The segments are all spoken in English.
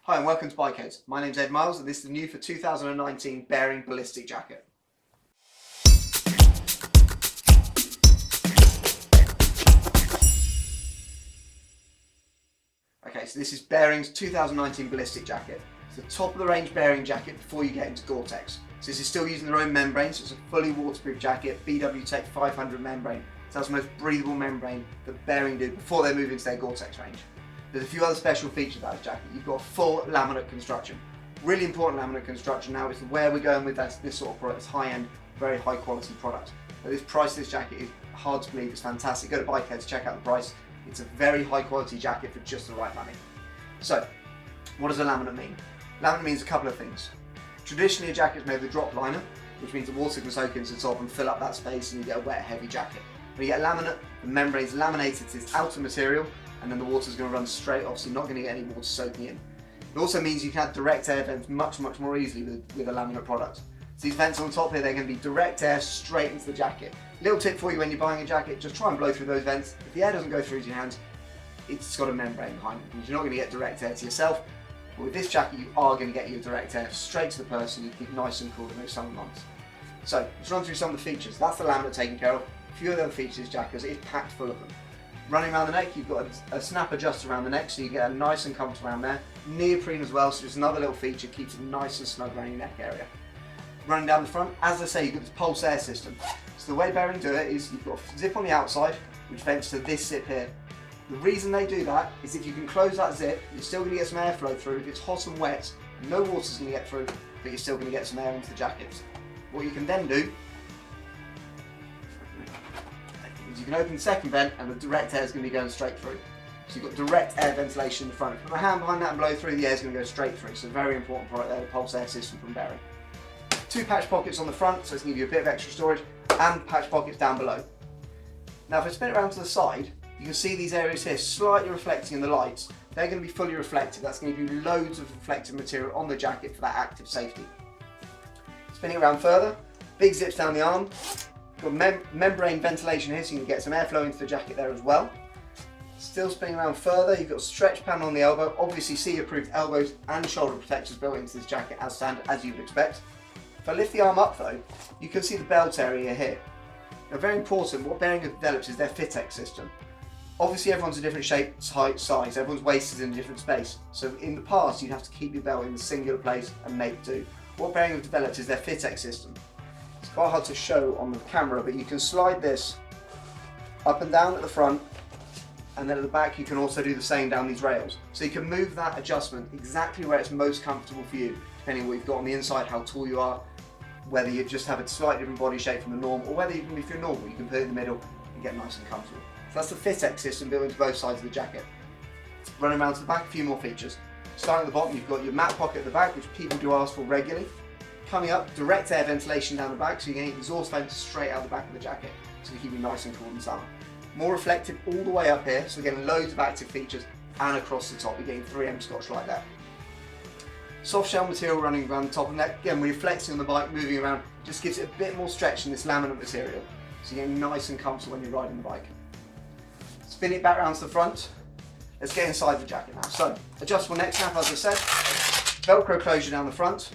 Hi and welcome to Bikerheadz. My name's Ed Miles and this is the new for 2019 Bering Balistik Jacket. Okay, so this is Bering's 2019 Ballistic Jacket. It's the top of the range Bering jacket before you get into Gore-Tex. So this is still using their own membrane, so it's a fully waterproof jacket, BW Tech 500 membrane. So that's the most breathable membrane that Bering did before they moved into their Gore-Tex range. There's a few other special features about this jacket. You've got full laminate construction. Really important laminate construction now is where we're going with this sort of product. It's high-end, very high quality product. But this price of this jacket is hard to believe, it's fantastic. Go to Bikerheadz, check out the price. It's a very high quality jacket for just the right money. So, what does a laminate mean? Laminate means a couple of things. Traditionally a jacket is made with a drop liner, which means the water can soak into the top and fill up that space and you get a wet, heavy jacket. When you get laminate, the membrane is laminated to its outer material and then the water is going to run straight off, so you're not going to get any water soaking in. It also means you can add direct air vents much more easily with a laminate product. So these vents on the top here, they're going to be direct air straight into the jacket. Little tip for you when you're buying a jacket, just try and blow through those vents. If the air doesn't go through to your hands, it's got a membrane behind it, because you're not going to get direct air to yourself. But with this jacket, you are going to get your direct air straight to the person. You keep nice and cool in those summer months. So let's run through some of the features. That's the laminate taken care of. A few of the other features of this jacket is packed full of them. Running around the neck, you've got a snap adjuster around the neck, so you get a nice and comfortable around there. Neoprene as well, so it's another little feature, keeps it nice and snug around your neck area. Running down the front, as I say, you've got this pulse air system. So the way Bering do it is you've got a zip on the outside, which vents to this zip here. The reason they do that is if you can close that zip, you're still going to get some airflow through. If it's hot and wet, no water's going to get through, but you're still going to get some air into the jacket. What you can then do is you can open the second vent and the direct air is going to be going straight through. So you've got direct air ventilation in the front. If you put my hand behind that and blow through, the air is going to go straight through. So very important product there, the pulse air system from Bering. Two patch pockets on the front, so it's going to give you a bit of extra storage, and patch pockets down below. Now if I spin it around to the side, you can see these areas here slightly reflecting in the lights. They're going to be fully reflective. That's going to give you loads of reflective material on the jacket for that active safety. Spinning around further, big zips down the arm. Got membrane ventilation here, so you can get some airflow into the jacket there as well. Still spinning around further, you've got a stretch panel on the elbow. Obviously CE-approved elbows and shoulder protectors built into this jacket as standard, as you'd expect. If I lift the arm up though, you can see the belt area here. Now very important, what Bering has developed is their Fitex system. Obviously everyone's a different shape, height, size, everyone's waist is in a different space. So in the past you'd have to keep your belt in the singular place and make do. What Bering have developed is their Fitex system. It's quite hard to show on the camera, but you can slide this up and down at the front, and then at the back you can also do the same down these rails. So you can move that adjustment exactly where it's most comfortable for you, depending on what you've got on the inside, how tall you are, whether you just have a slightly different body shape from the norm, or whether even if you're normal, you can put it in the middle and get nice and comfortable. So that's the Fitex system built into both sides of the jacket. Running around to the back, a few more features. Starting at the bottom, you've got your mat pocket at the back, which people do ask for regularly. Coming up, direct air ventilation down the back, so you can get exhaust vents straight out the back of the jacket, so you keep you nice and cool in summer. More reflective all the way up here, so we're getting loads of active features, and across the top, you're getting 3M Scotch like that. Soft shell material running around the top of the neck, again, when you're flexing on the bike, moving around, just gives it a bit more stretch in this laminate material, so you're getting nice and comfortable when you're riding the bike. Spin it back around to the front. Let's get inside the jacket now. So, adjustable neck snap, as I said, Velcro closure down the front,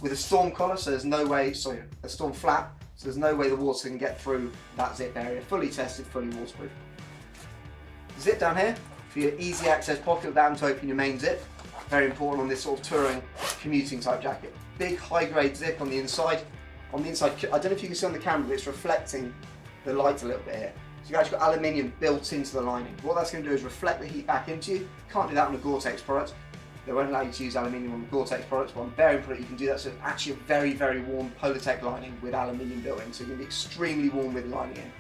with a storm collar, so there's no way, a storm flap, so there's no way the water can get through that zip area. Fully tested, fully waterproof. Zip down here for your easy access pocket down to open your main zip. Very important on this sort of touring, commuting type jacket. Big high grade zip on the inside. On the inside, I don't know if you can see on the camera, but it's reflecting the light a little bit here. So you've actually got aluminium built into the lining. What that's going to do is reflect the heat back into you. Can't do that on a Gore-Tex product. They won't allow you to use aluminium on the Gore-Tex products, but on Bering product you can do that. So it's actually a very warm Polartec lining with aluminium built in, so you're going to be extremely warm with the lining in.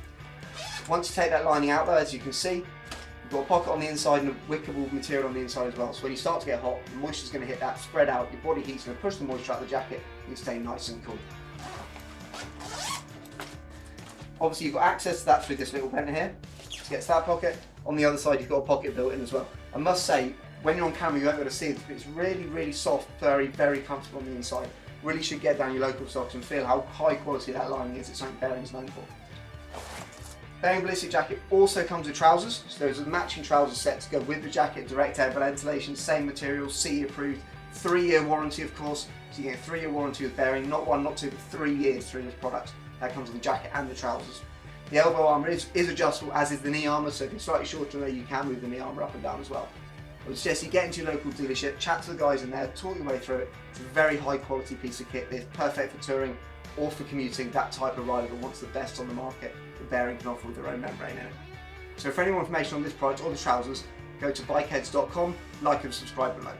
Once you take that lining out though, as you can see, you've got a pocket on the inside and a wickable material on the inside as well. So when you start to get hot, the moisture's going to hit that, spread out, your body heat's going to push the moisture out of the jacket, and you stay nice and cool. Obviously you've got access to that through this little vent here to get to that pocket. On the other side you've got a pocket built in as well. I must say, when you're on camera you won't be able to see it, but it's really soft, very comfortable on the inside. Really should get down your local socks and feel how high quality that lining is. It's something Bering's known for. Bering Balistik Jacket also comes with trousers, so there's a matching trouser set to go with the jacket, direct air ventilation, same material, CE approved, 3-year warranty of course, so you get a 3-year warranty with Bering, not 1, not 2, but 3 years through this product. That comes with the jacket and the trousers. The elbow armour is adjustable, as is the knee armour, so if you're slightly shorter than there, you can move the knee armour up and down as well. I would suggest you get into your local dealership, chat to the guys in there, talk your way through it. It's a very high quality piece of kit. It's perfect for touring or for commuting, that type of rider that wants the best on the market that Bering can offer with their own membrane in it. So for any more information on this product or the trousers, go to Bikerheadz.com, like and subscribe below.